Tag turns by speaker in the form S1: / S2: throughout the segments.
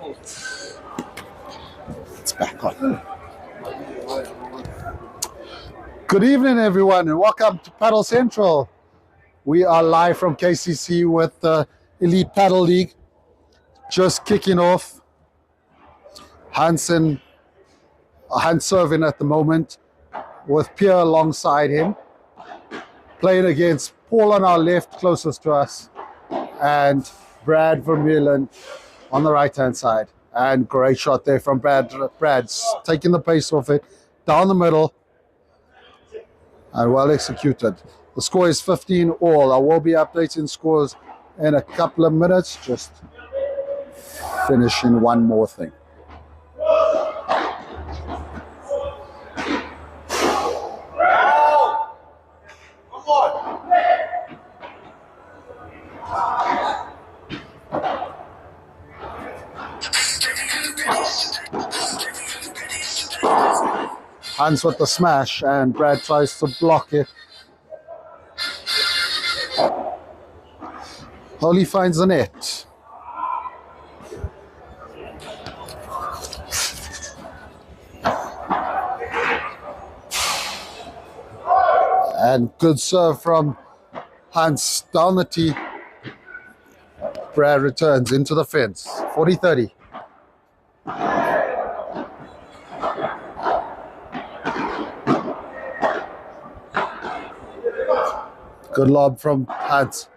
S1: It's back on. Good evening, everyone, and welcome to Padel Central. We are live from KCC with the Elite Padel League. Just kicking off. Hans serving at the moment with Pierre alongside him. Playing against Paul on our left, closest to us, and Brad Vermeulen on the right-hand side. And great shot there from Brad. Brad's taking the pace off it, down the middle, and well executed. The score is 15-all. I will be updating scores in a couple of minutes. Just finishing one more thing. Hans with the smash, and Brad tries to block it. Holly finds the net. And good serve from Hans down the tee. Brad returns into the fence. 40-30. Good lob from Hans.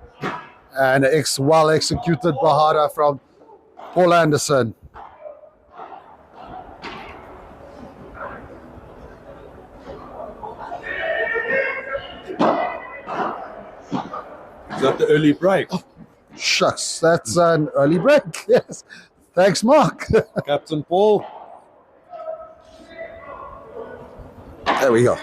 S1: And well executed Bahada from Paul Anderson.
S2: Is that the early break?
S1: Oh, shucks, that's an early break. Yes. Thanks, Mark.
S2: Captain Paul.
S1: There we go.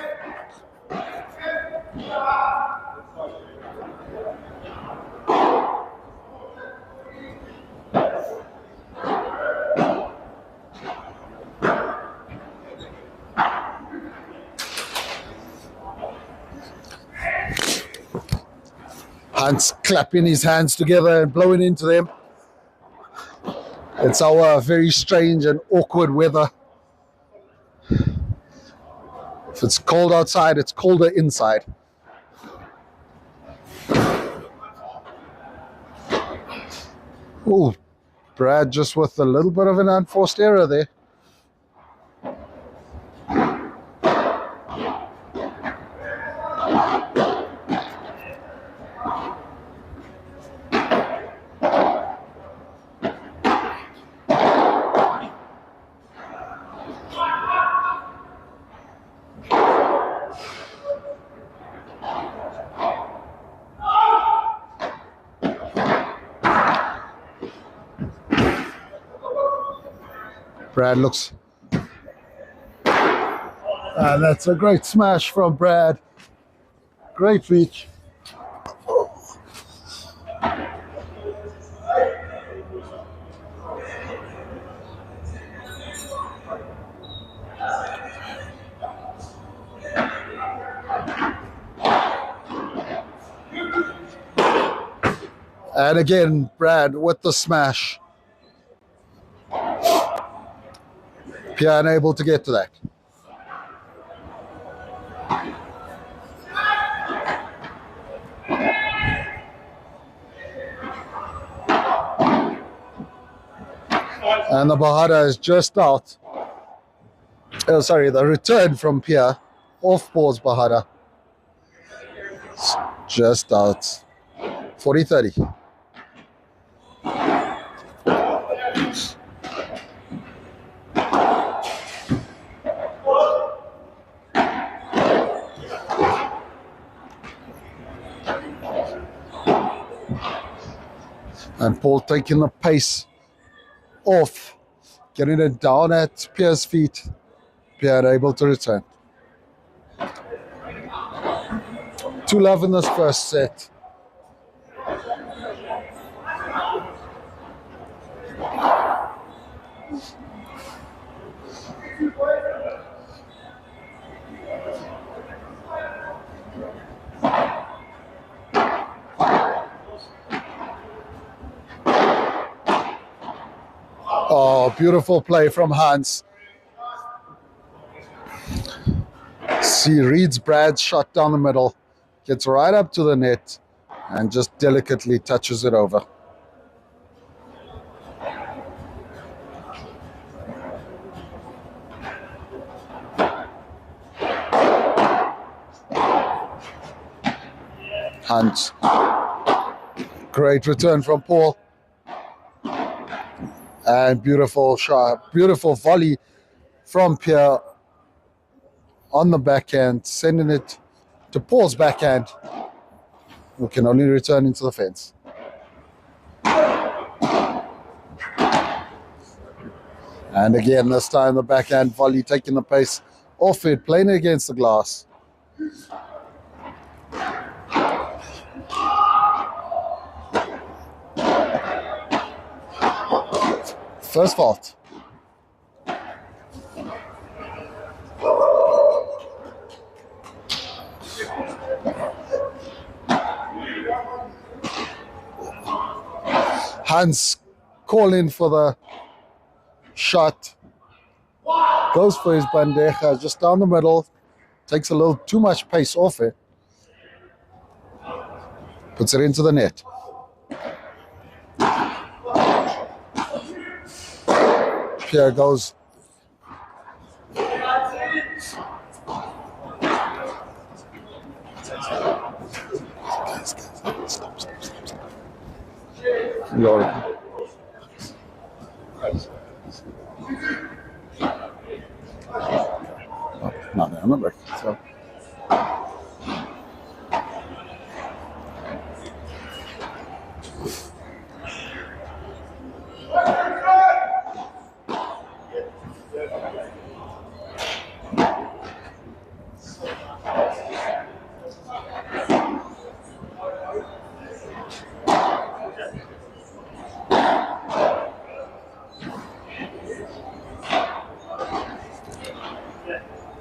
S1: Hans clapping his hands together and blowing into them. It's our very strange and awkward weather. If it's cold outside, it's colder inside. Oh, Brad just with a little bit of an unforced error there. Brad looks, and that's a great smash from Brad. Great reach. And again, Brad with the smash. Pierre unable to get to that. And the Bahada is just out. Oh, sorry, the return from Pierre. Off balls Bahada. It's just out. 40-30. And Paul taking the pace off, getting it down at Pierre's feet. Pierre able to return. 2-love in this first set. Oh, beautiful play from Hans. He reads Brad's shot down the middle, gets right up to the net, and just delicately touches it over. Hans. Great return from Paul. And beautiful shot, beautiful volley from Pierre on the backhand, sending it to Paul's backhand, who can only return into the fence. And again, this time the backhand volley taking the pace off it, playing it against the glass. First fault. Hans calling for the shot. Goes for his bandeja just down the middle. Takes a little too much pace off it. Puts it into the net. Pierre goes. Stop. Lord. No, I'm not breaking. So.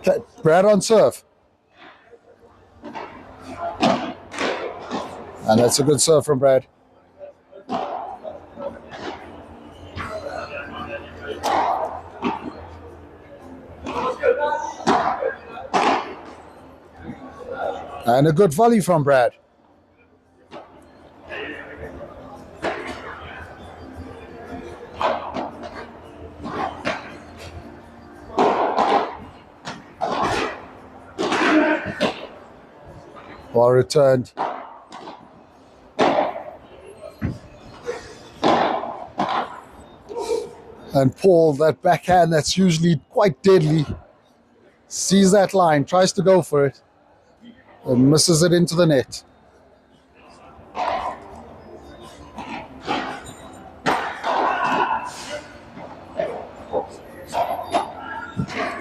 S1: Okay, Brad on serve. And that's a good serve from Brad. And a good volley from Brad. Ball returned. And Paul, that backhand that's usually quite deadly, sees that line, tries to go for it, and misses it into the net.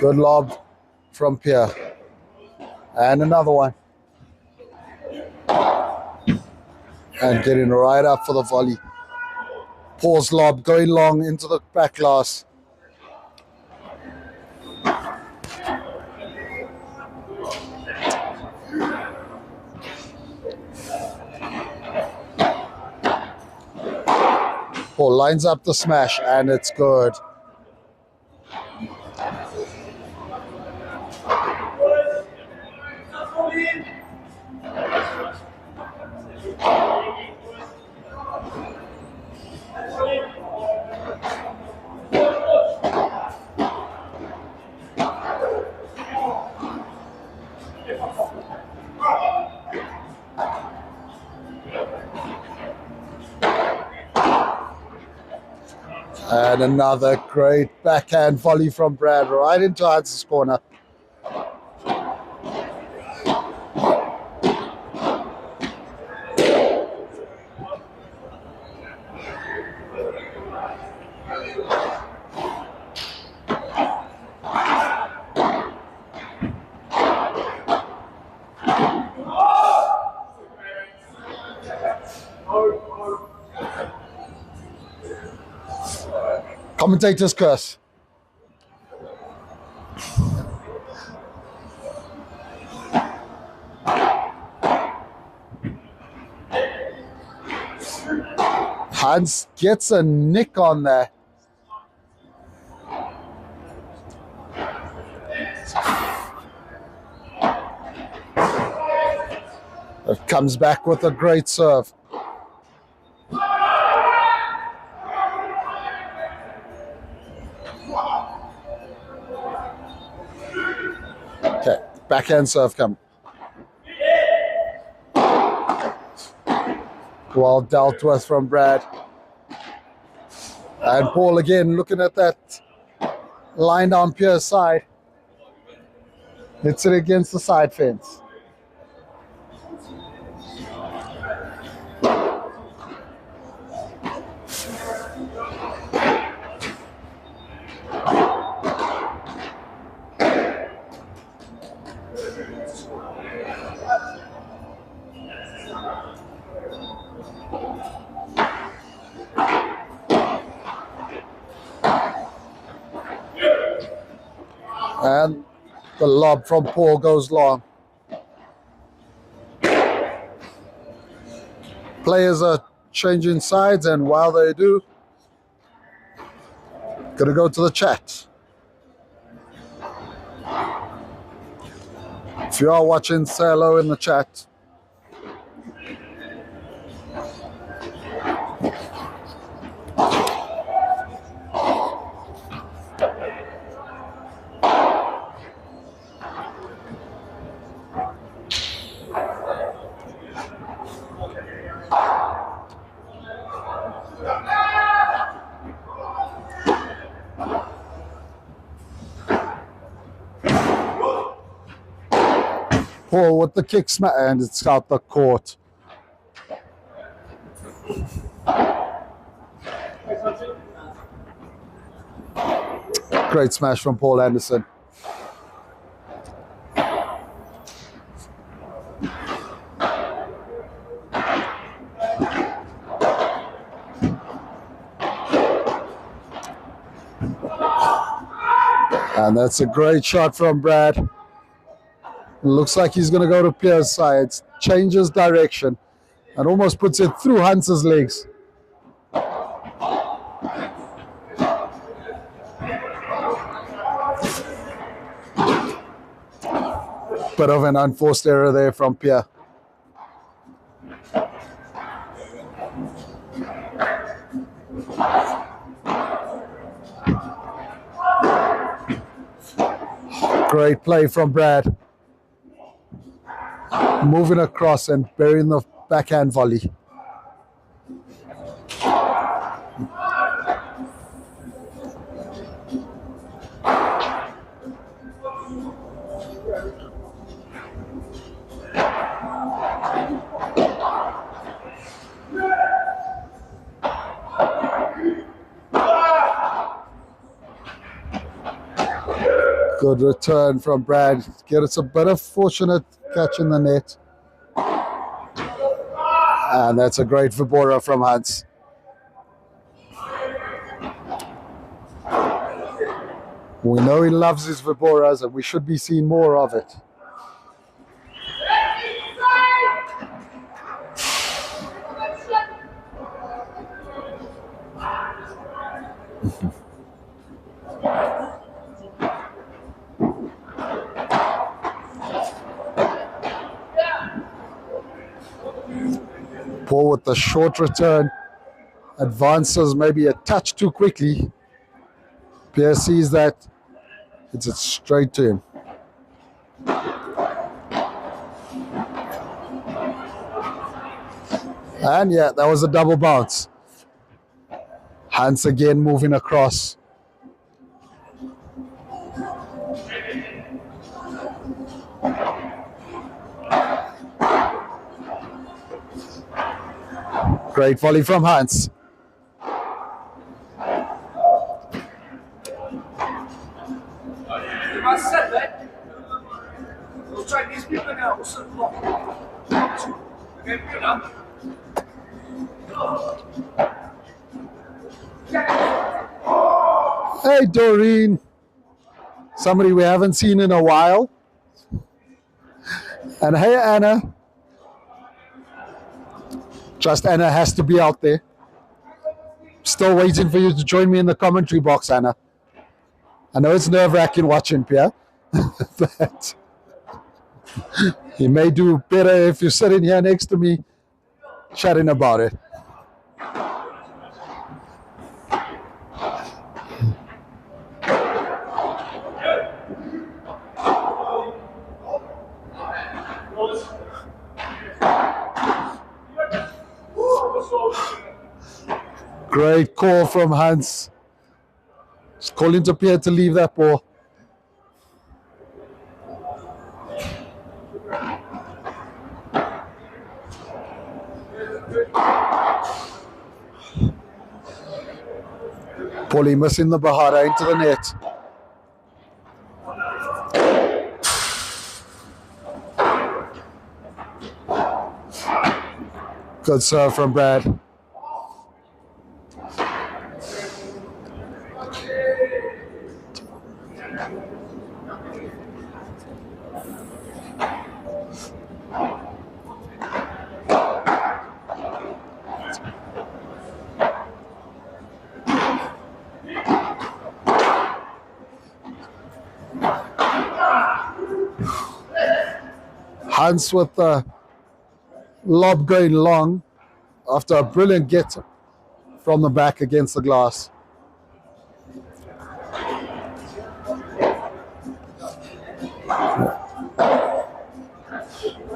S1: Good lob from Pierre. And another one. And getting right up for the volley. Paul's lob going long into the back glass. Paul lines up the smash and it's good. And another great backhand volley from Brad right into Hans's corner. Commentator's curse. Hans gets a nick on there. But comes back with a great serve. Okay, backhand serve come. Well dealt with from Brad. And Paul again looking at that line down Pierre's side. Hits it against the side fence. And the lob from Paul goes long. Players are changing sides, and while they do, gonna go to the chat. If you are watching, say hello in the chat. Paul with the kick smack, and it's out the court. Great smash from Paul Anderson. And that's a great shot from Brad. Looks like he's going to go to Pierre's side. Changes direction and almost puts it through Hans's legs. Bit of an unforced error there from Pierre. Great play from Brad. Moving across and burying the backhand volley. Good return from Brad. Gets a bit of fortunate catch in the net. And that's a great Vibora from Hans. We know he loves his Viboras, and we should be seeing more of it. Paul with the short return, advances maybe a touch too quickly. Pierre sees that, hits it straight to him. And yeah, that was a double bounce. Hans again moving across. Great volley from Hans. Hey, Doreen. Somebody we haven't seen in a while. And hey, Anna. Just Anna has to be out there. Still waiting for you to join me in the commentary box, Anna. I know it's nerve-wracking watching, Pierre. But He may do better if you're sitting here next to me chatting about it. Great call from Hans. Just calling to Pierre to leave that ball. Paulie missing the Bahara into the net. Good serve from Brad. Hans with the lob going long after a brilliant get from the back against the glass.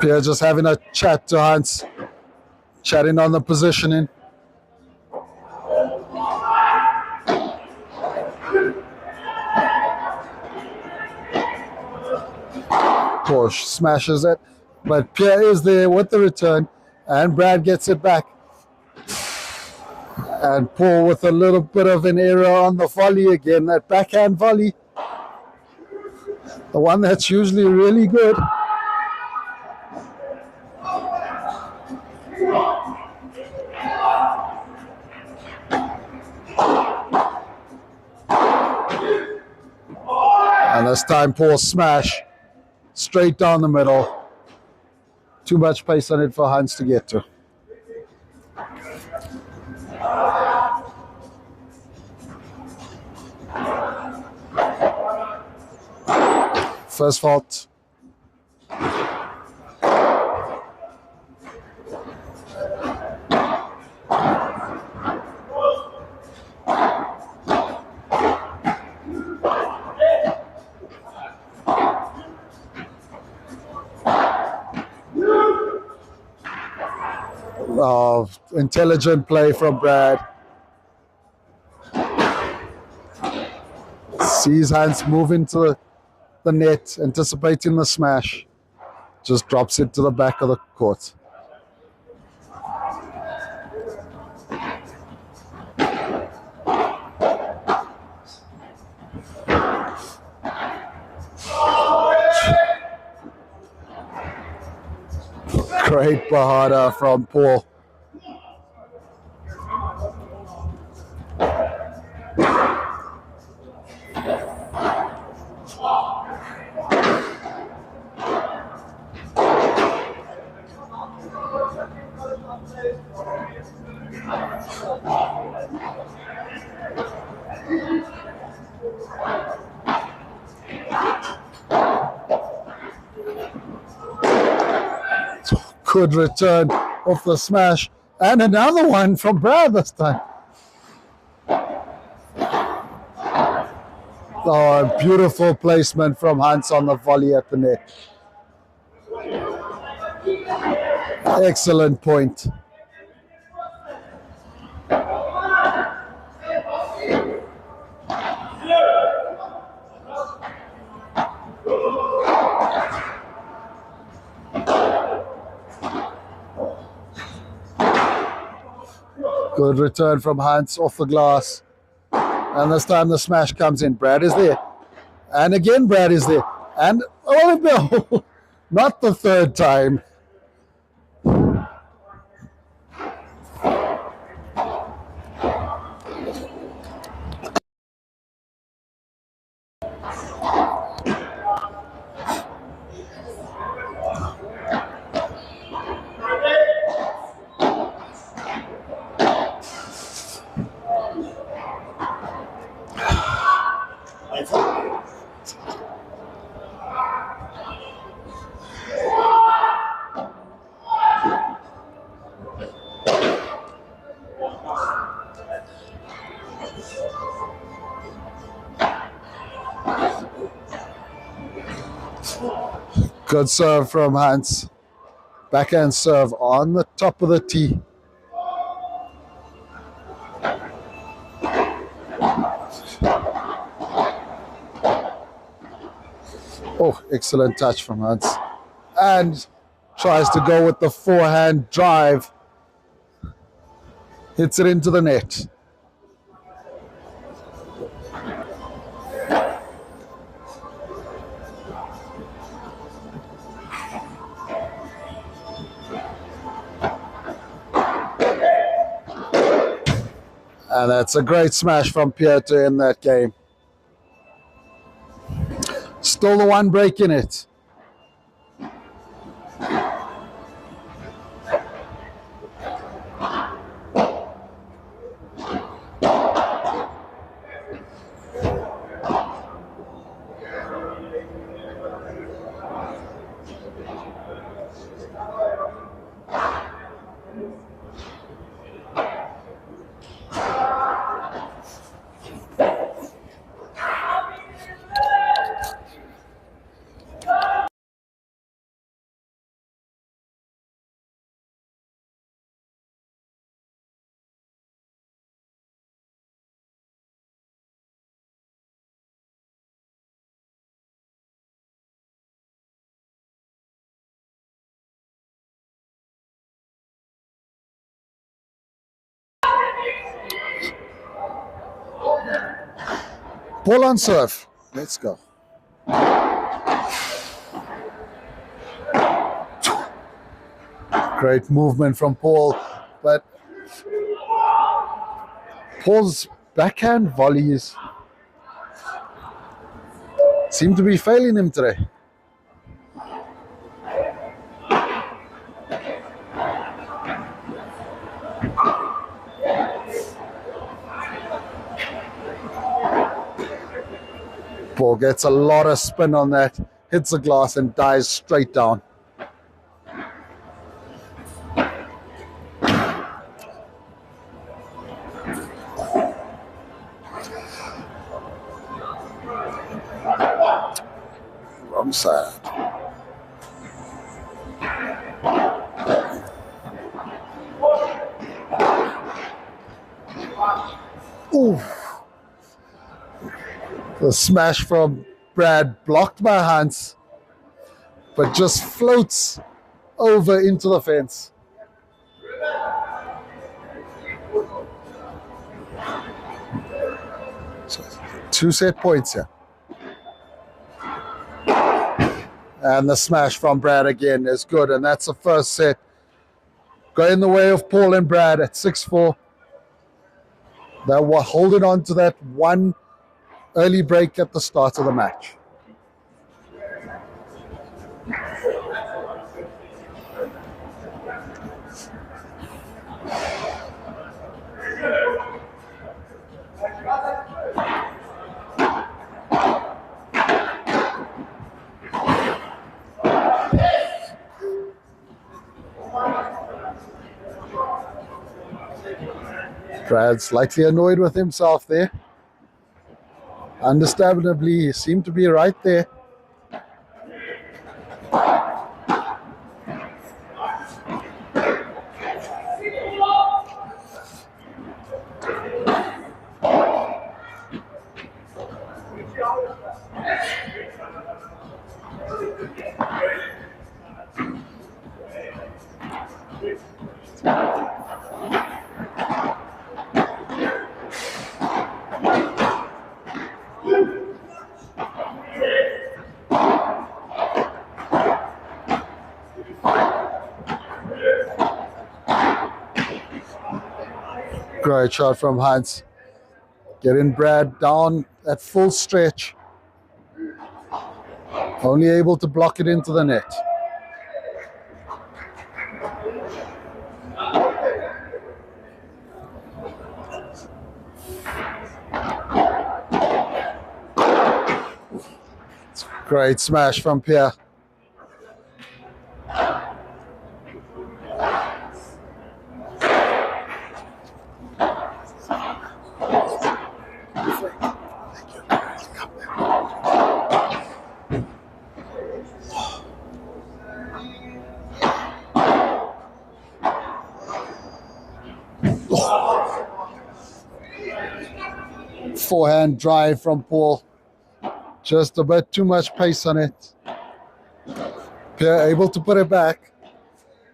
S1: Pierre just having a chat to Hans, chatting on the positioning. Porsche smashes it, but Pierre is there with the return, and Brad gets it back. And Paul with a little bit of an error on the volley again, that backhand volley. The one that's usually really good. And this time Paul smash straight down the middle. Too much pace on it for Hans to get to. First fault. Intelligent play from Brad. Sees Hans move into the net, anticipating the smash. Just drops it to the back of the court. Great Bahada from Paul. Good return off the smash, and another one from Brad this time. Oh, beautiful placement from Hans on the volley at the net. Excellent point. Good return from Hans off the glass. And this time the smash comes in. Brad is there. And again Brad is there. And, oh no, not the third time. Good serve from Hans. Backhand serve on the top of the tee. Oh, excellent touch from Hans. And tries to go with the forehand drive. Hits it into the net. And that's a great smash from Pierre to end that game. Still the one break in it. Ball on serve. Let's go. Great movement from Paul, but Paul's backhand volleys seem to be failing him today. Paul gets a lot of spin on that, hits the glass and dives straight down. Wrong side. Ooh. The smash from Brad blocked by Hans, but just floats over into the fence. So 2 set points here. And the smash from Brad again is good, and that's the first set. Going the way of Paul and Brad at 6-4. They were holding on to that one early break at the start of the match. Brad's slightly annoyed with himself there. Understandably, he seemed to be right there. Great shot from Hans. Getting Brad down at full stretch. Only able to block it into the net. Great smash from Pierre. forehand drive from Paul. Just a bit too much pace on it. Pierre able to put it back.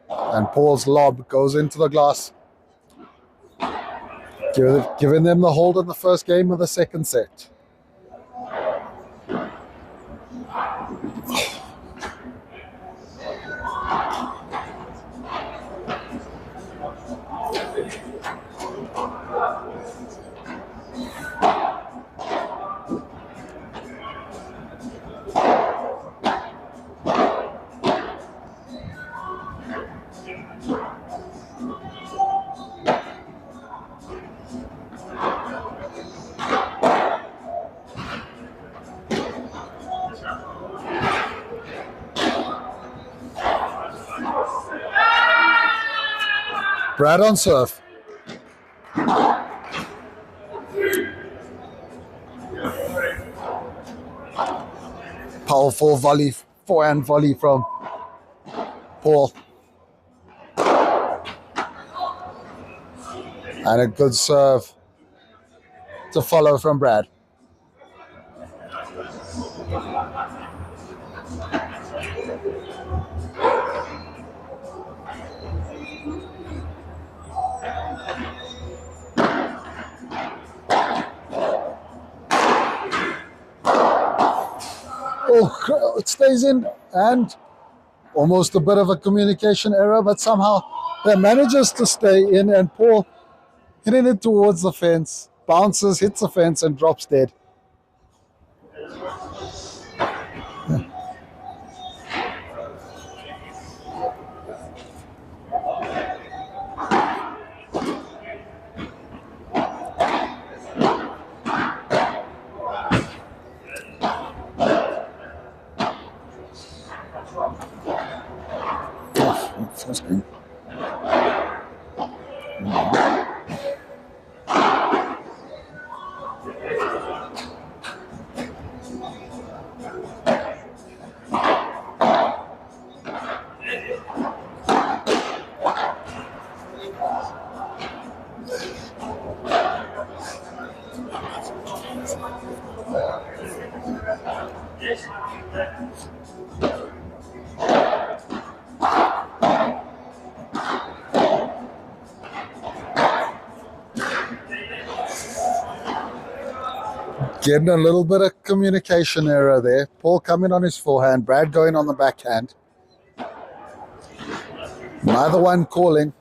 S1: And Paul's lob goes into the glass. Giving them the hold in the first game of the second set. Brad on serve. Powerful volley, forehand volley from Paul. And a good serve to follow from Brad. Oh, it stays in, and almost a bit of a communication error, but somehow it manages to stay in, and Paul hitting it towards the fence, bounces, hits the fence, and drops dead. First game. Getting a little bit of communication error there. Paul coming on his forehand, Brad going on the backhand. Neither one calling.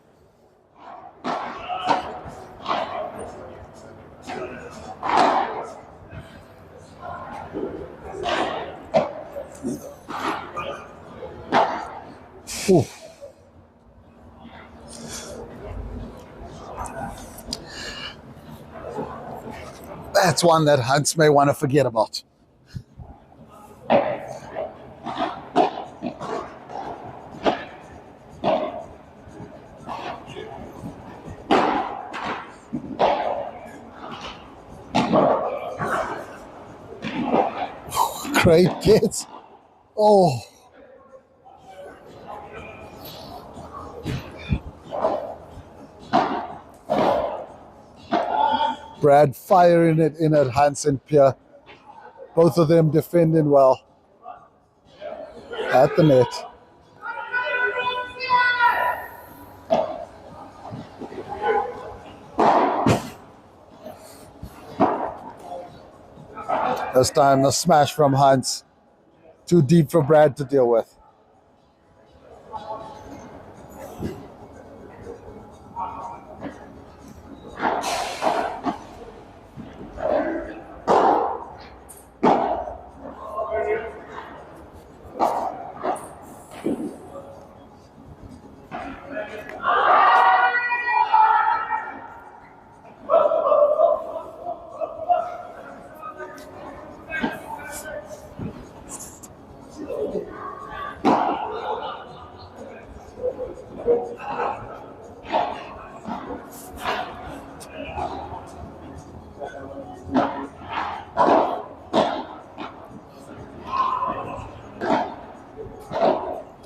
S1: Ooh. That's one that Hunts may want to forget about. Great kids. Oh. Brad firing it in at Hans and Pierre. Both of them defending well at the net. This time the smash from Hans. Too deep for Brad to deal with.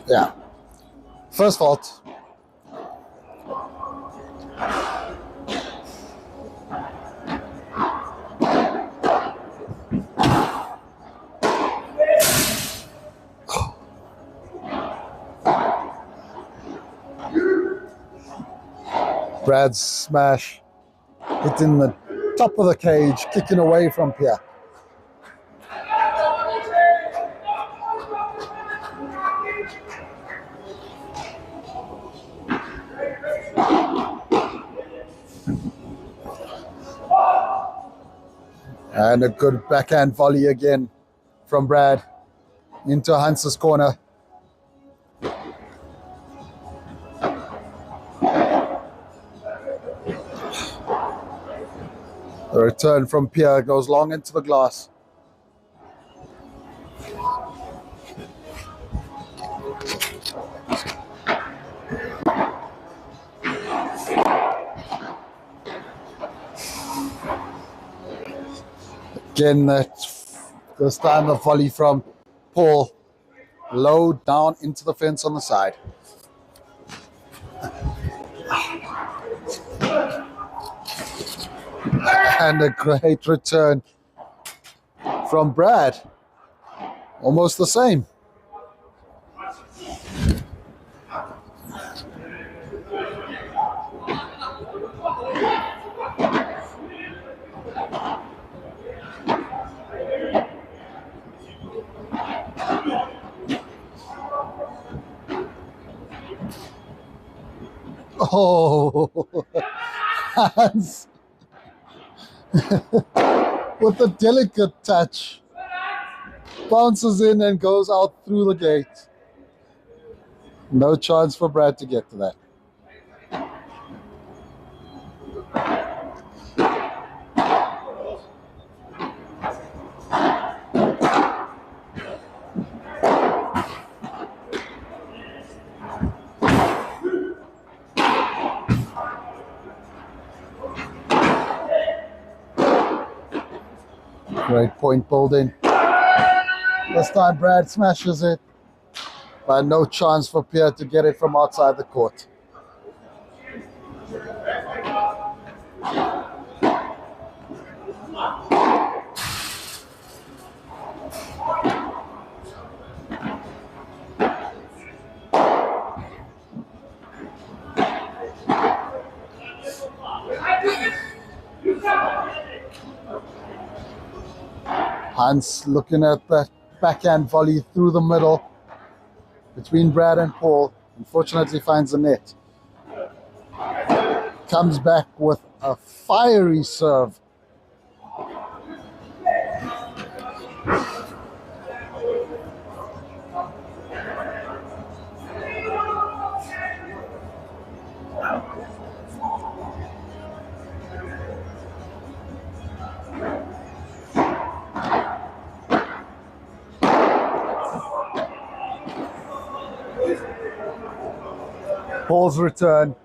S1: Yeah. First fault. Brad's smash hitting the top of the cage, kicking away from Pierre. And a good backhand volley again from Brad into Hans's corner. The return from Pierre goes long into the glass. Again, this time a volley from Paul, low down into the fence on the side. And a great return from Brad. Almost the same. Oh, Hans with a delicate touch, bounces in and goes out through the gate. No chance for Brad to get to that. Great point building. This time Brad smashes it, but no chance for Pierre to get it from outside the court. Hans looking at that backhand volley through the middle between Brad and Paul. Unfortunately finds the net. Comes back with a fiery serve. Paul's return,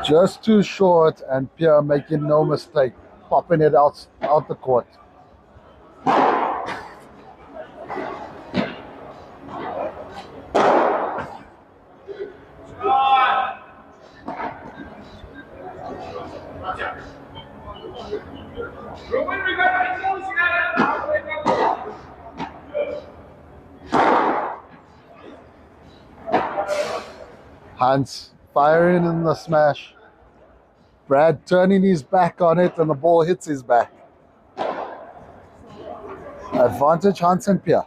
S1: just too short, and Pierre making no mistake, popping it out the court. Hans firing in the smash. Brad turning his back on it and the ball hits his back. Advantage Hans and Pierre.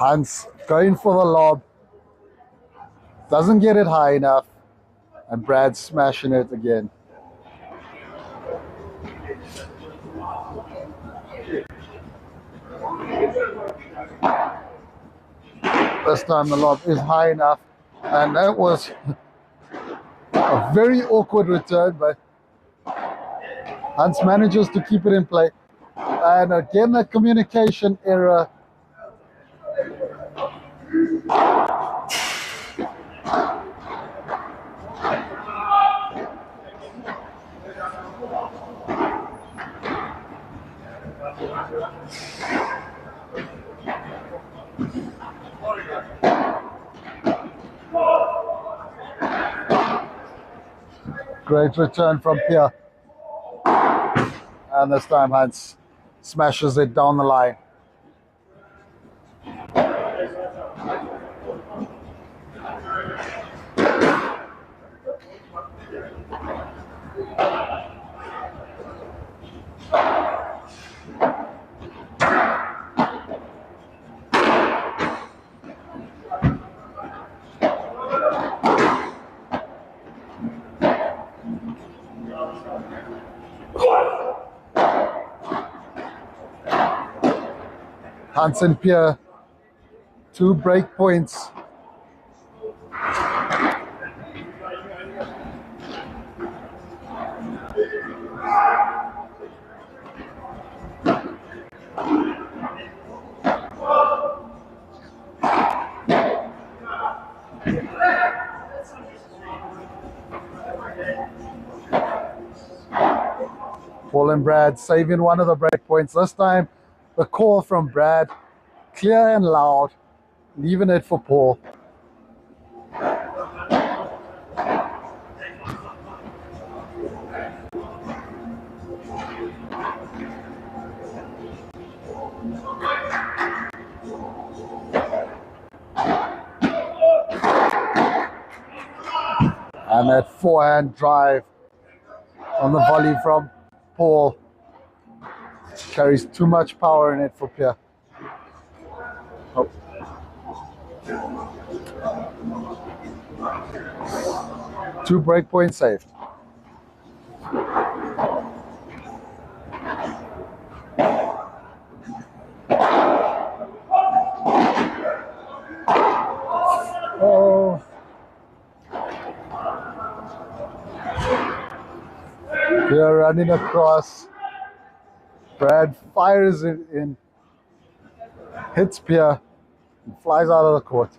S1: Hans going for the lob. Doesn't get it high enough. And Brad's smashing it again. This time the lob is high enough. And that was a very awkward return, but Hans manages to keep it in play. And again, a communication error. Great return from Pierre. And this time Hans smashes it down the line. Hans and Pierre, 2 break points. Paul and Brad saving one of the break points. This time, the call from Brad, clear and loud, leaving it for Paul. And that forehand drive on the volley from Paul carries too much power in it for Pierre. Oh. 2 break points saved. Oh. Pierre running across. Brad fires it in, hits Pierre, and flies out of the court.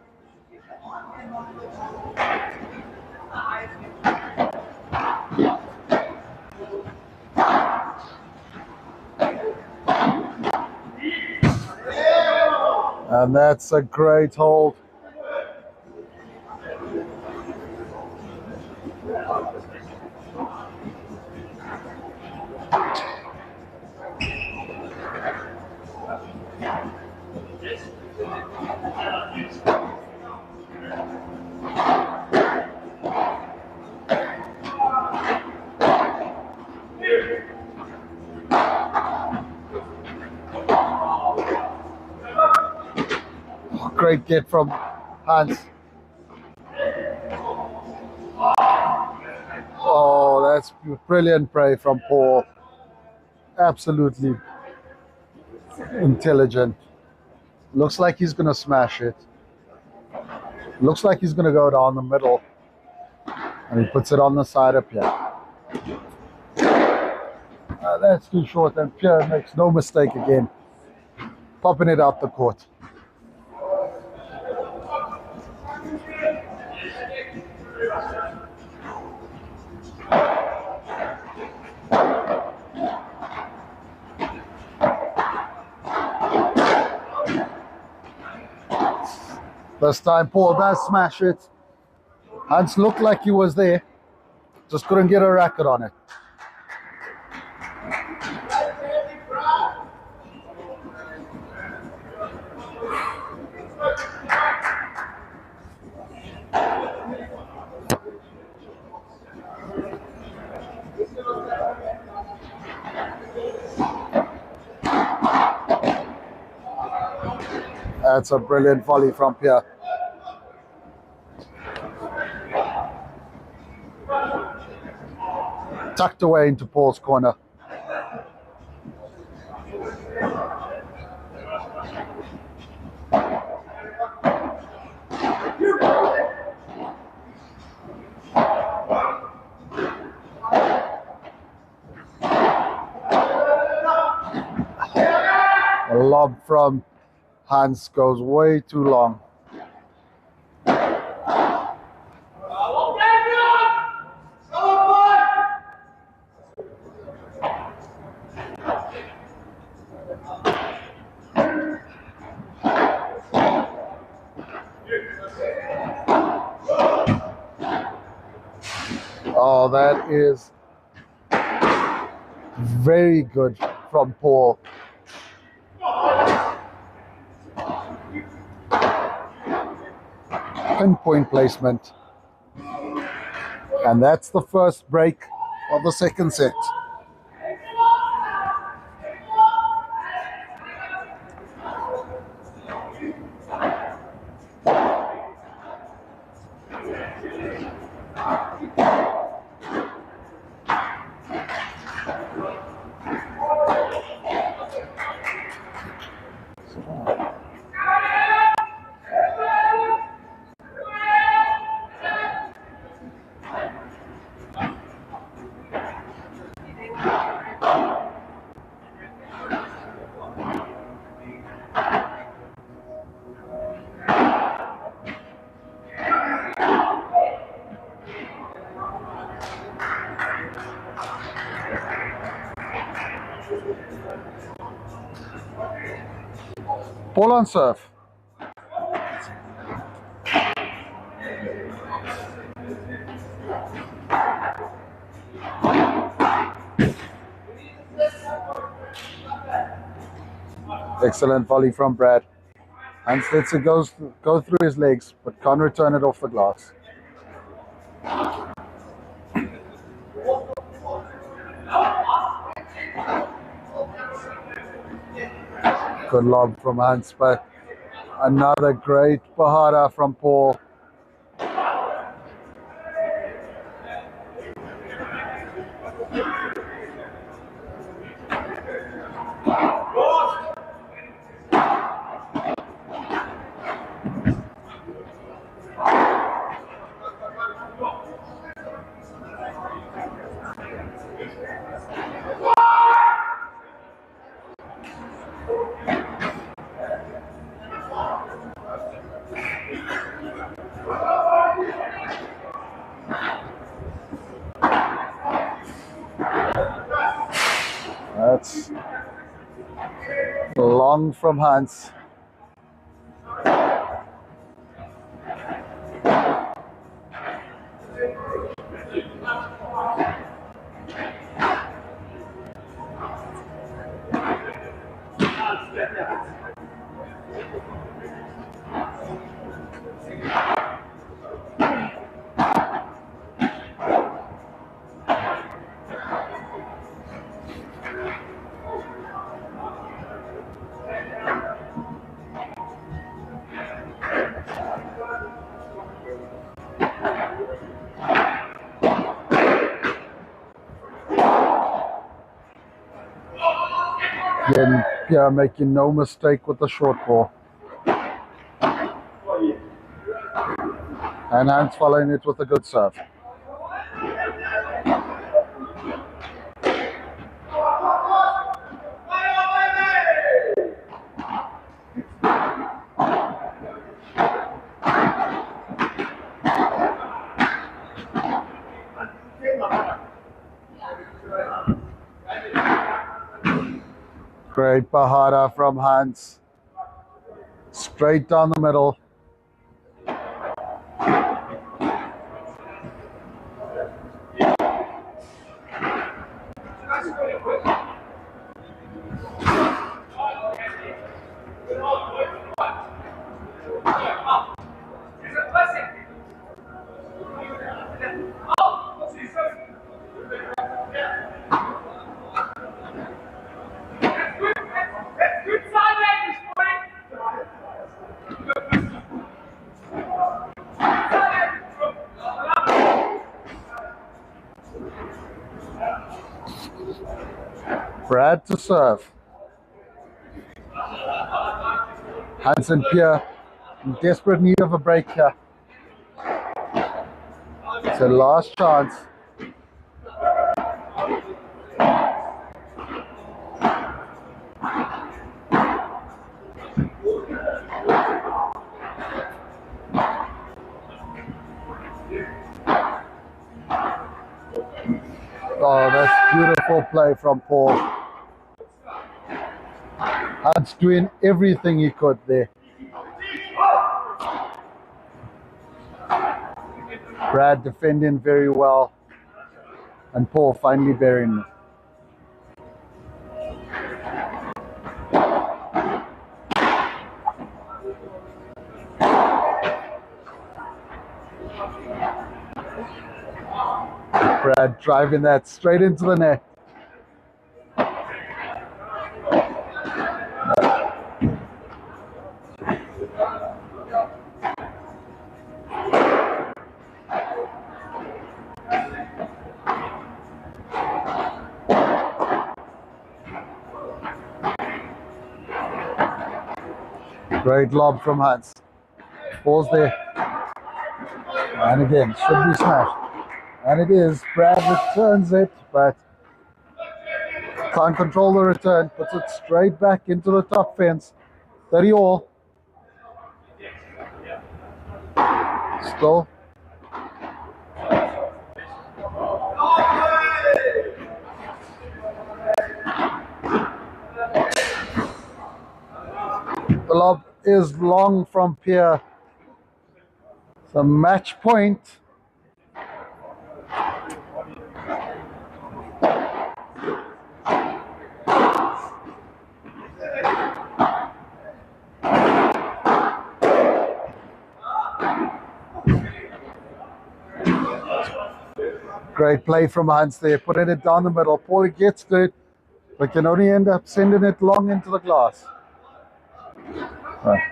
S1: And that's a great hold. Great get from Hans. Oh, that's brilliant play from Paul. Absolutely intelligent. Looks like he's going to smash it. Looks like he's going to go down the middle. And he puts it on the side of Pierre. That's too short, and Pierre makes no mistake again. Popping it out the court. This time Paul does smash it. Hans looked like he was there, just couldn't get a racket on it. That's a brilliant volley from Pierre. Tucked away into Paul's corner. A lob from Hans goes way too long. Oh, that is very good from Paul. Pinpoint placement. And that's the first break of the second set. Paul on serve. Excellent volley from Brad. Hans lets it go through his legs, but can't return it off the glass. Good lob from Hans, but another great pahara from Paul. That's long from Hans. Again, Pierre making no mistake with the short ball. And Hans following it with a good serve. Great pahara from Hans. Straight down the middle. Brad to serve. Hans and Pierre in desperate need of a break here. It's a last chance. Oh, that's beautiful play from Paul. Hans doing everything he could there. Brad defending very well. And Paul finally burying it. Brad driving that straight into the net. Great lob from Hans. Ball's there. And again, should be smashed. And it is. Brad returns it, but can't control the return. Puts it straight back into the top fence. 30 all. Still. The lob is long from Pierre. It's a match point. Great play from Hans there, putting it down the middle. Paulie gets to it, but can only end up sending it long into the glass. Right.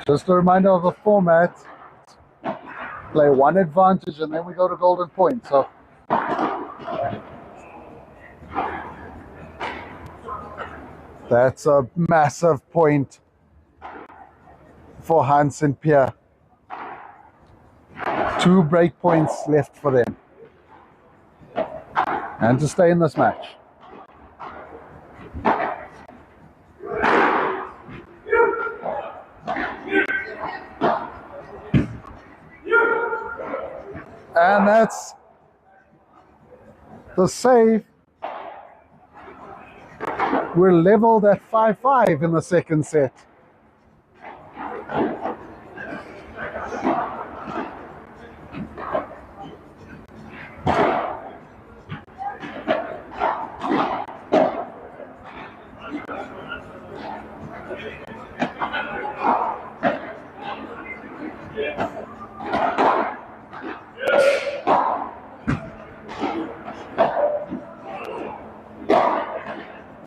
S1: Just a reminder of the format. Play one advantage and then we go to golden point. So that's a massive point for Hans and Pierre. 2 break points left for them. And to stay in this match. And that's the save. We're leveled at 5-5 in the second set.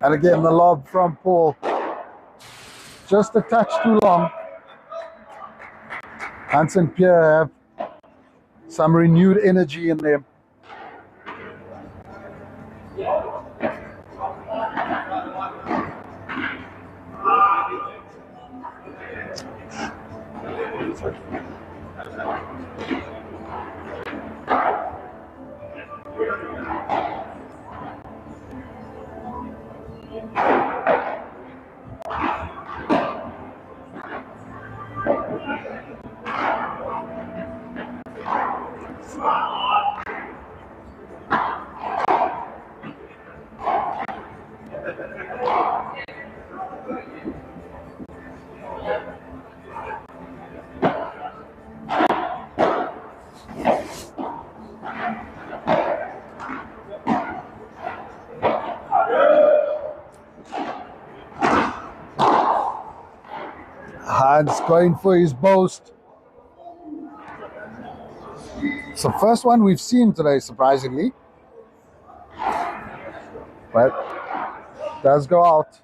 S1: And again, the lob from Paul. Just a touch too long. Hans and Pierre have some renewed energy in them. Hans going for his boast. It's the first one we've seen today, surprisingly. But it does go out.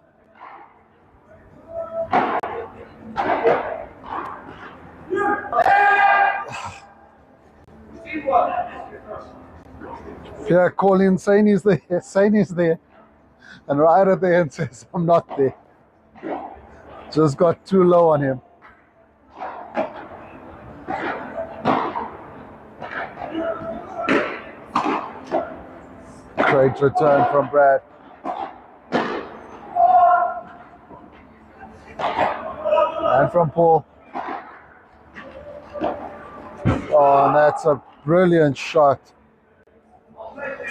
S1: Pierre calling, saying he's there, saying he's there, and right at the end says, I'm not there. Just got too low on him. Great return from Brad. And from Paul. Oh, and that's a brilliant shot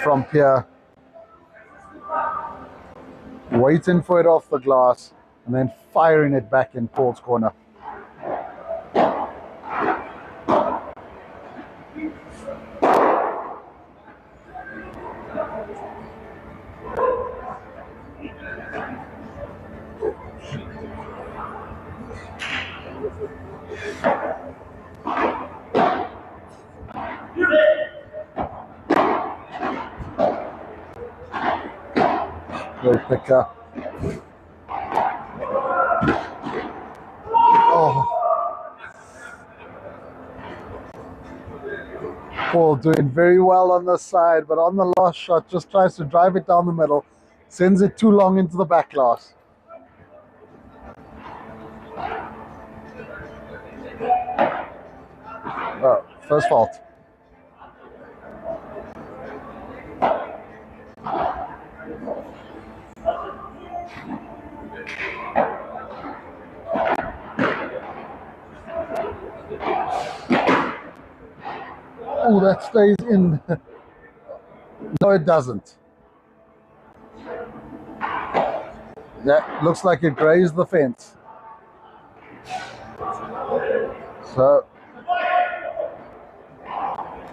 S1: from Pierre. Waiting for it off the glass and then firing it back in Paul's corner. Great picker. Oh. Paul doing very well on the side, but on the last shot just tries to drive it down the middle, sends it too long into the back glass. Oh, first fault. Oh, that stays in. No, it doesn't. That looks like it grazed the fence. So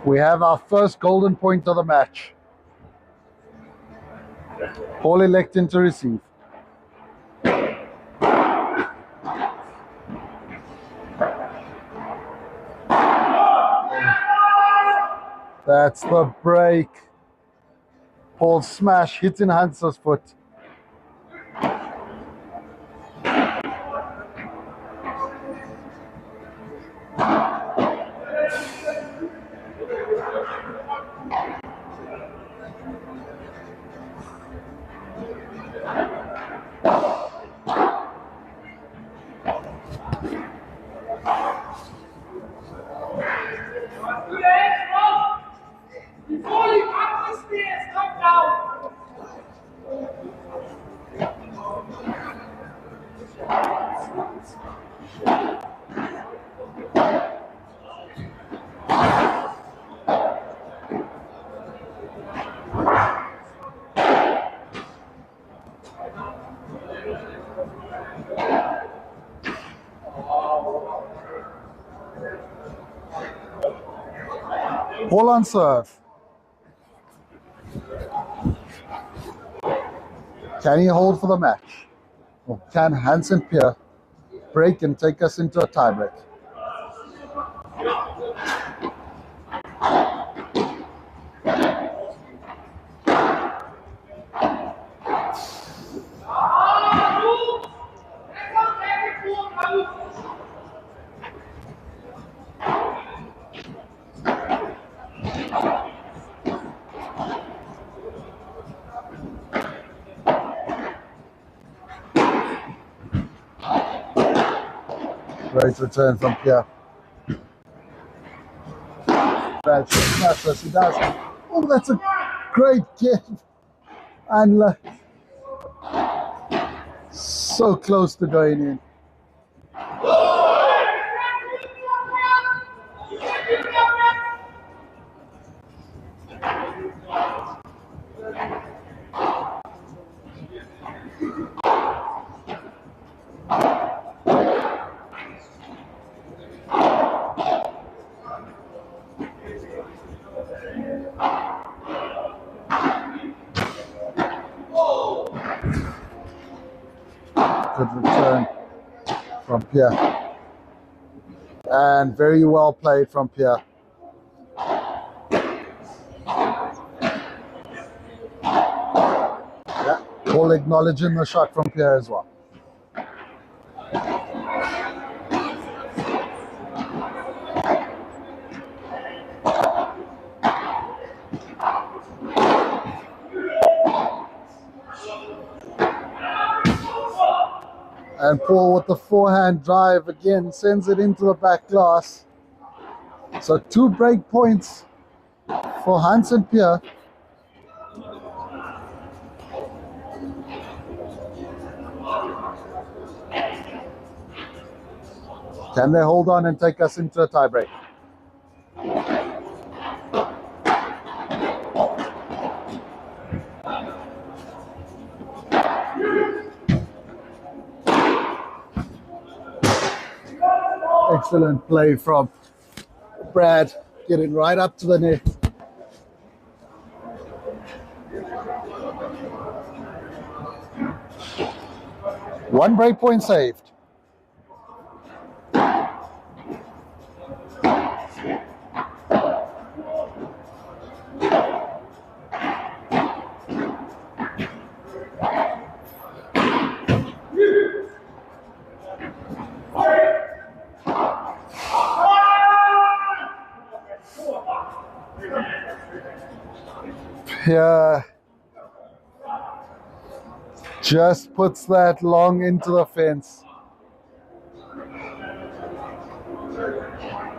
S1: we have our first golden point of the match. Paul electing to receive. That's the break. Paul's smash hitting Hans's foot. Paul on serve. Can he hold for the match? Or can Hans and Pierre break and take us into a tiebreak? Great return from Pierre. Bad shot, as he does. Oh, that's a great give. And so close to going in. Good return from Pierre. And very well played from Pierre. Yeah, Paul acknowledging the shot from Pierre as well. And Paul with the forehand drive again sends it into the back glass. So 2 break points for Hans and Pierre. Can they hold on and take us into a tiebreak? Excellent play from Brad, getting right up to the net. One break point saved. Pierre just puts that long into the fence.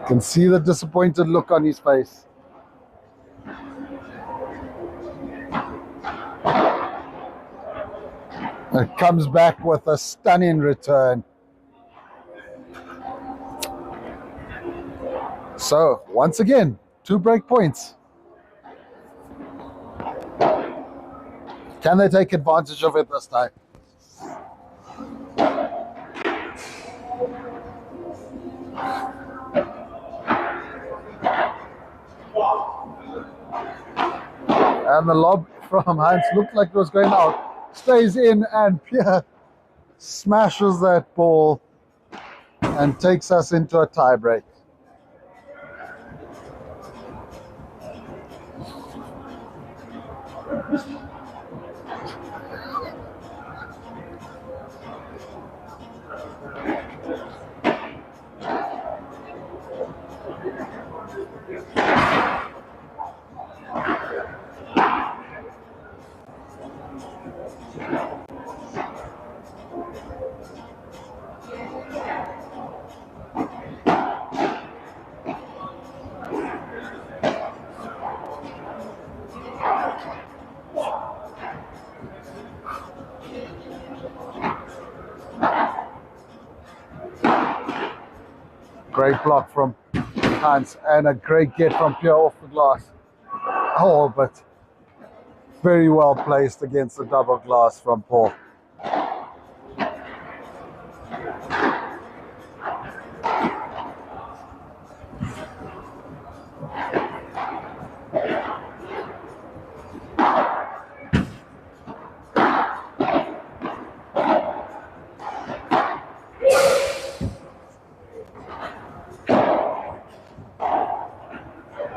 S1: Can see the disappointed look on his face. It comes back with a stunning return. So, once again, 2 break points. Can they take advantage of it this time? And the lob from Hans looked like it was going out. Stays in, and Pierre smashes that ball and takes us into a tiebreak. Great block from Hans and a great get from Pierre off the glass. Oh, but very well placed against the double glass from Paul.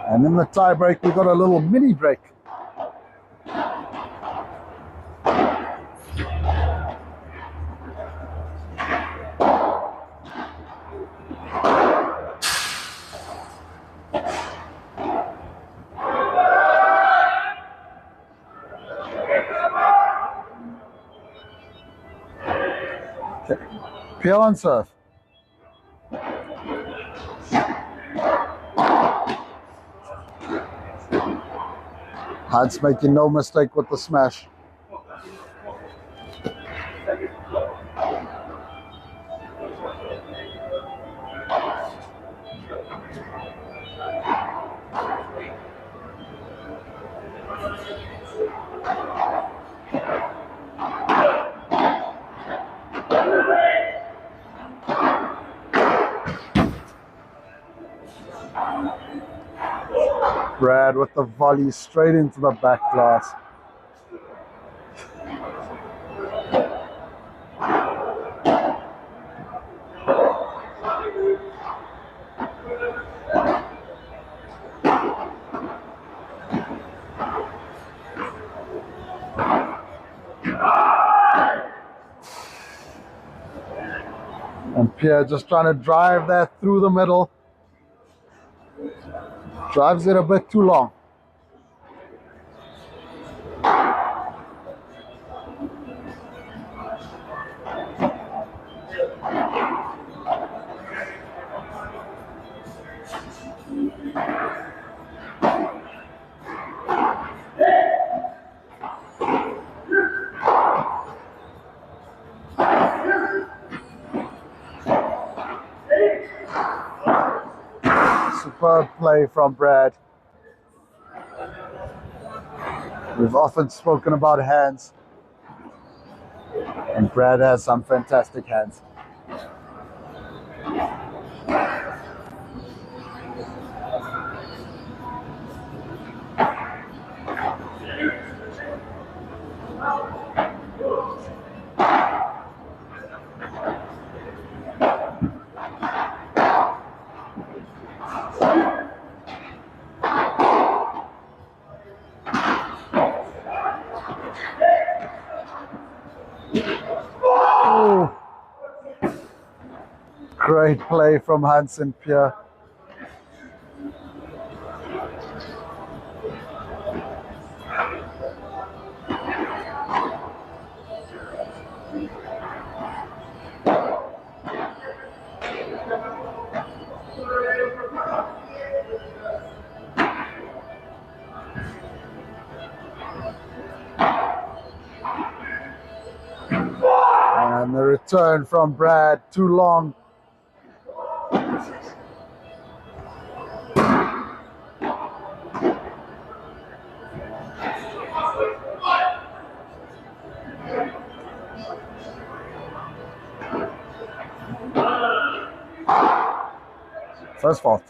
S1: And in the tie break, we got a little mini break. Okay. Pierre on serve. Hans making no mistake with the smash. Brad with the volley straight into the back glass. And Pierre just trying to drive that through the middle. Drives it a bit too long. play from Brad. We've often spoken about hands, and Brad has some fantastic hands. Oh, great play from Hans and Pierre. And the return from Brad, too long. First fault.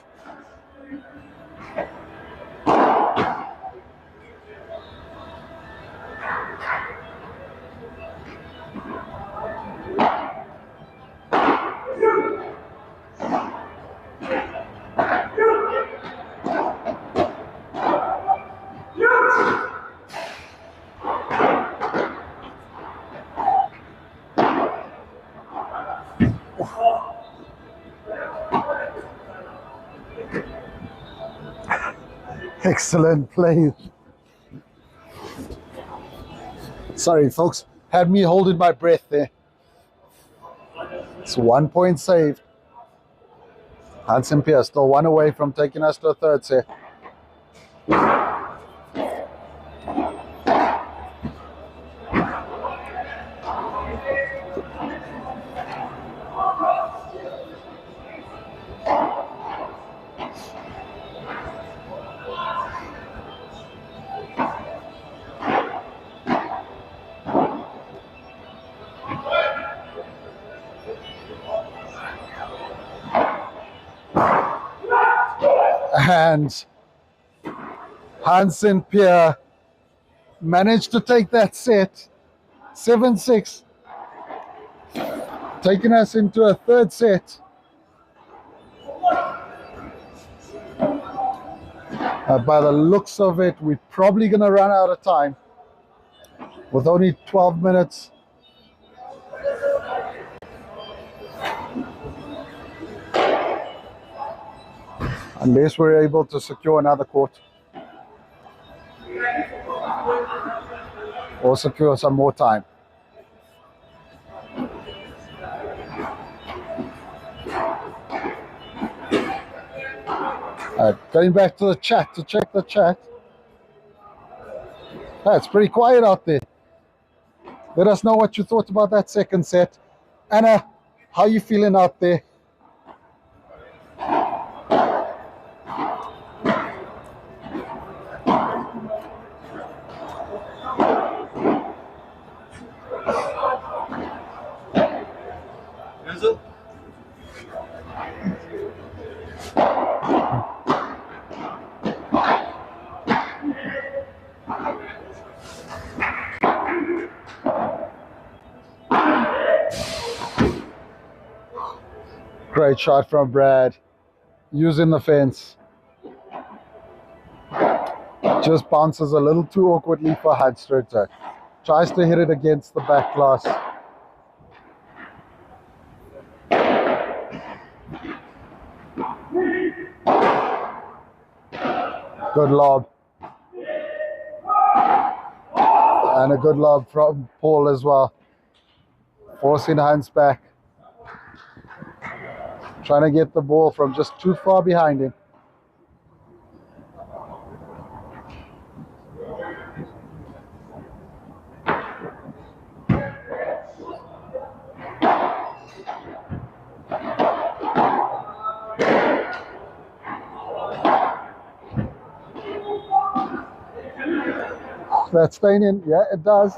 S1: Excellent play. Sorry, folks. Had me holding my breath there. It's 1 point saved. Hans and Pierre still one away from taking us to a third set. And Hans and Pierre managed to take that set 7-6, taking us into a third set. By the looks of it, we're probably going to run out of time with only 12 minutes. Unless we're able to secure another court or secure some more time. Going back to the chat to check the chat. It's pretty quiet out there. Let us know what you thought about that second set. Anna, how you feeling out there? Great shot from Brad, using the fence. Just bounces a little too awkwardly for Hadstritter. Tries to hit it against the back glass. Good lob. And a good lob from Paul as well. Forcing Hans back. Trying to get the ball from just too far behind him. That's staying in. Yeah, it does.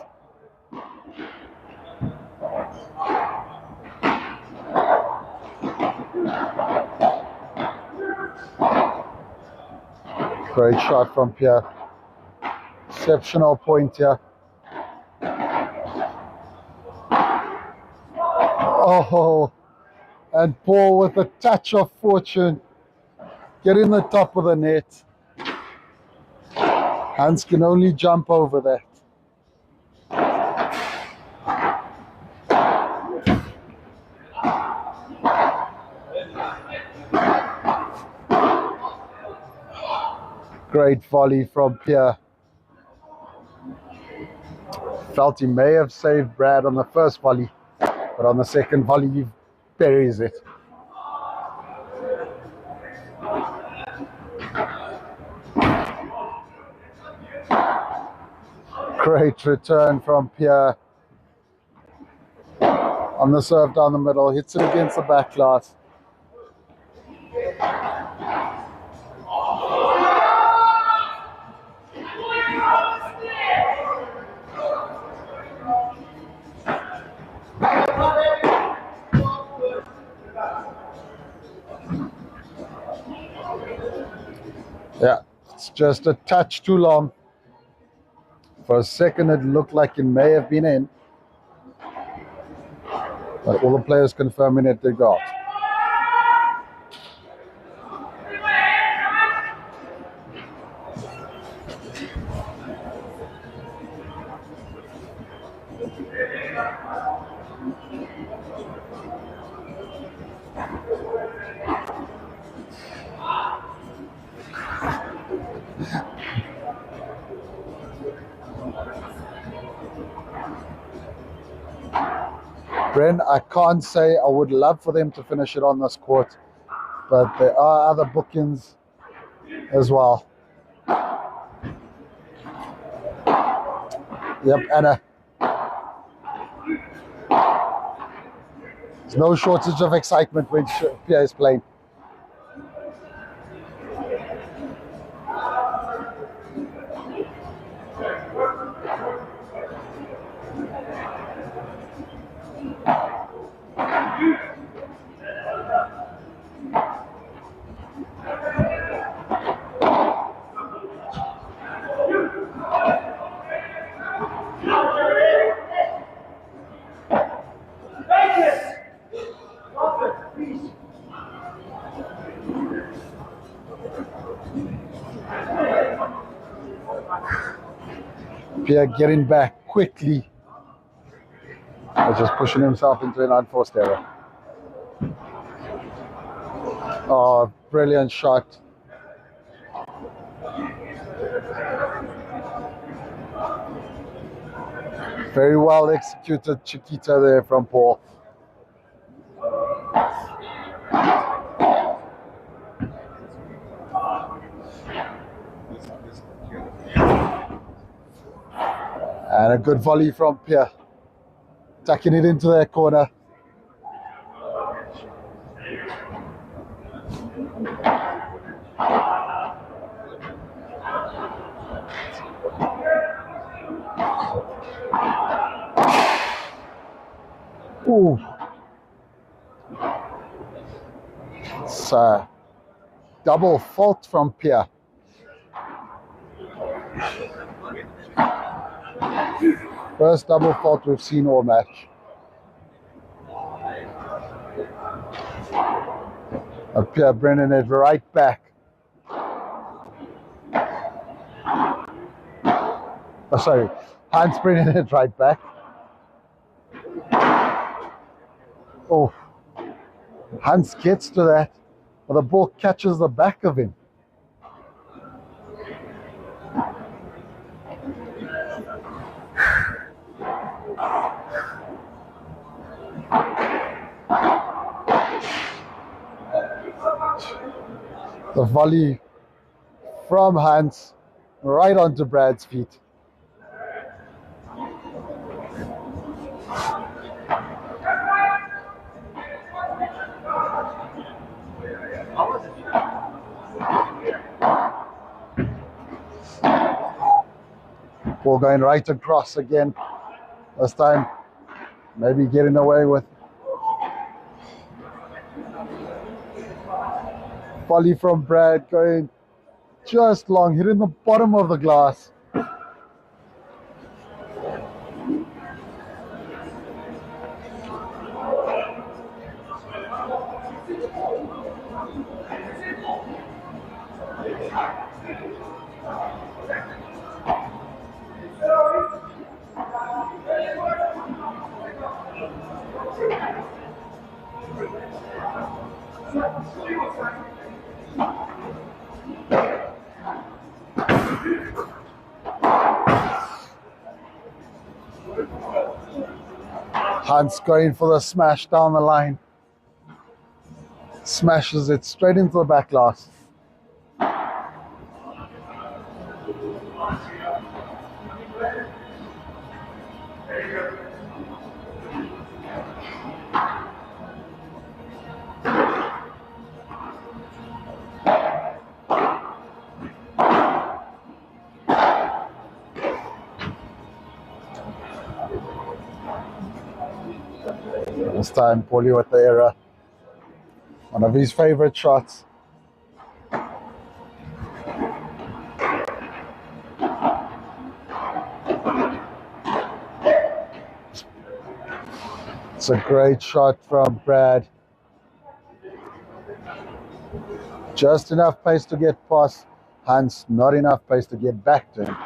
S1: Great shot from Pierre. Exceptional point here. Oh, and Paul with a touch of fortune. Get in the top of the net. Hans can only jump over that. Great volley from Pierre. Felt he may have saved Brad on the first volley, but on the second volley he buries it. Great return from Pierre. On the serve down the middle, hits it against the back glass. Yeah, it's just a touch too long. For a second it looked like it may have been in, but all the players confirming it, they got. Bren, I can't say. I would love for them to finish it on this court, but there are other bookings as well. Yep, Anna. There's no shortage of excitement when Pierre is playing. Pierre getting back quickly. Just pushing himself into an unforced error. Oh, brilliant shot. Very well executed Chiquita there from Paul. And a good volley from Pierre. Tucking it into their corner. Ooh. It's a double fault from Pierre. First double fault we've seen all match. And Pierre bringing it right back. Oh, sorry, Hans bringing it right back. Oh, Hans gets to that, but the ball catches the back of him. The volley from Hans right onto Brad's feet. Ball going right across again. This time, maybe getting away with volley from Brad, going just long, hitting the bottom of the glass. Hans going for the smash down the line. Smashes it straight into the back glass. This time, Paulie with the error. One of his favorite shots. It's a great shot from Brad. Just enough pace to get past Hans, not enough pace to get back to him.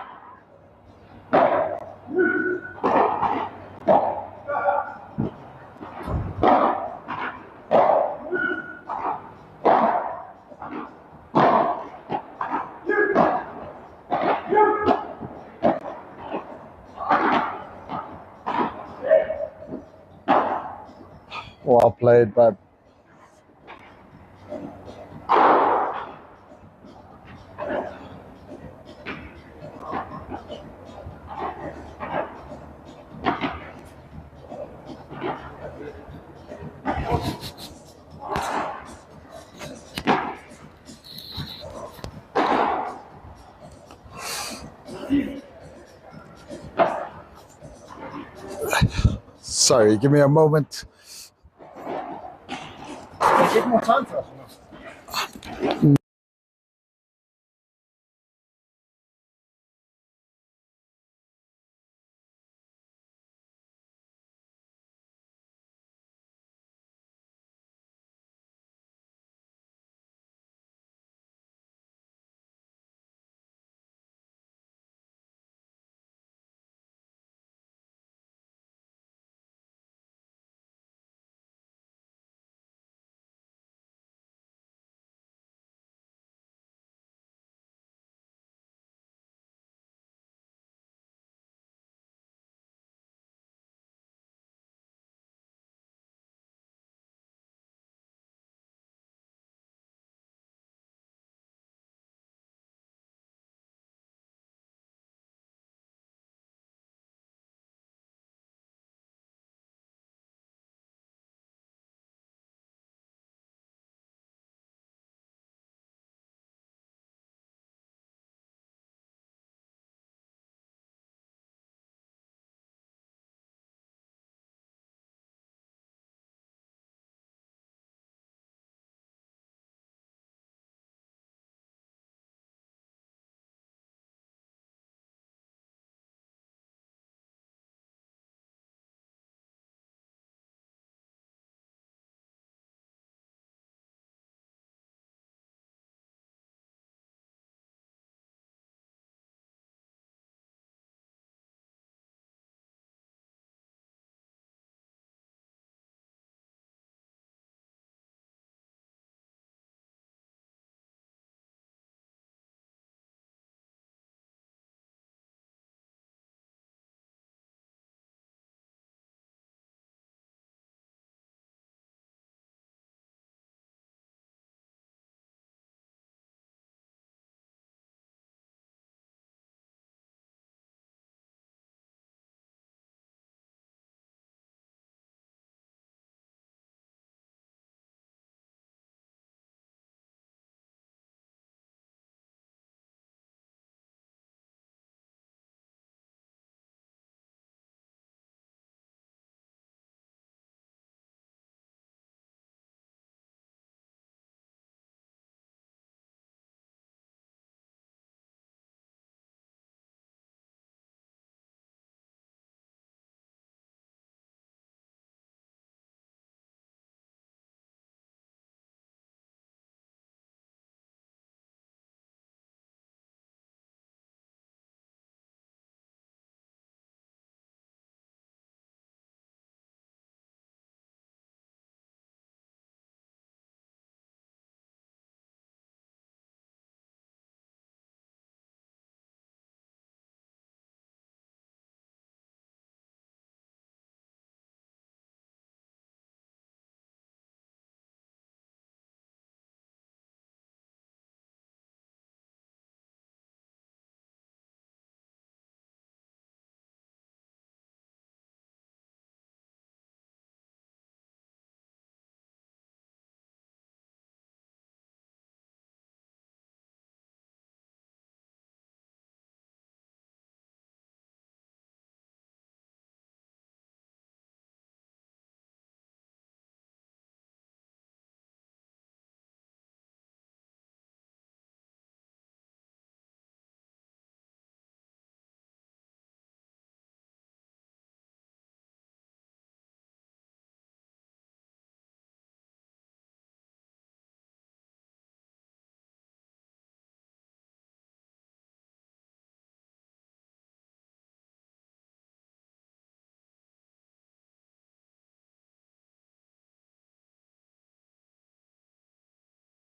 S1: Well played, but sorry, give me a moment.
S2: Take more time for us.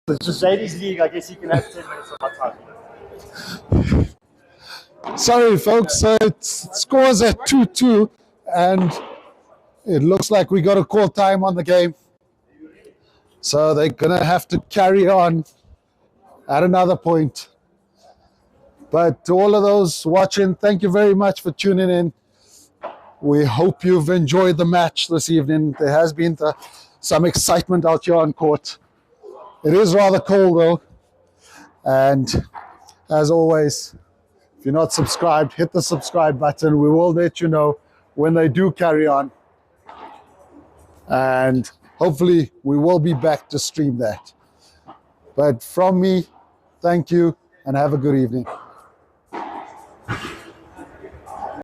S2: It's just ladies' league. I guess you can have 10 minutes of my time.
S1: Sorry, folks. It scores at 2-2, and it looks like we got a call time on the game. So they're going to have to carry on at another point. But to all of those watching, thank you very much for tuning in. We hope you've enjoyed the match this evening. There has been some excitement out here on court. It is rather cold though. And as always, if you're not subscribed, hit the subscribe button. We will let you know when they do carry on. And hopefully we will be back to stream that. But from me, thank you and have a good evening.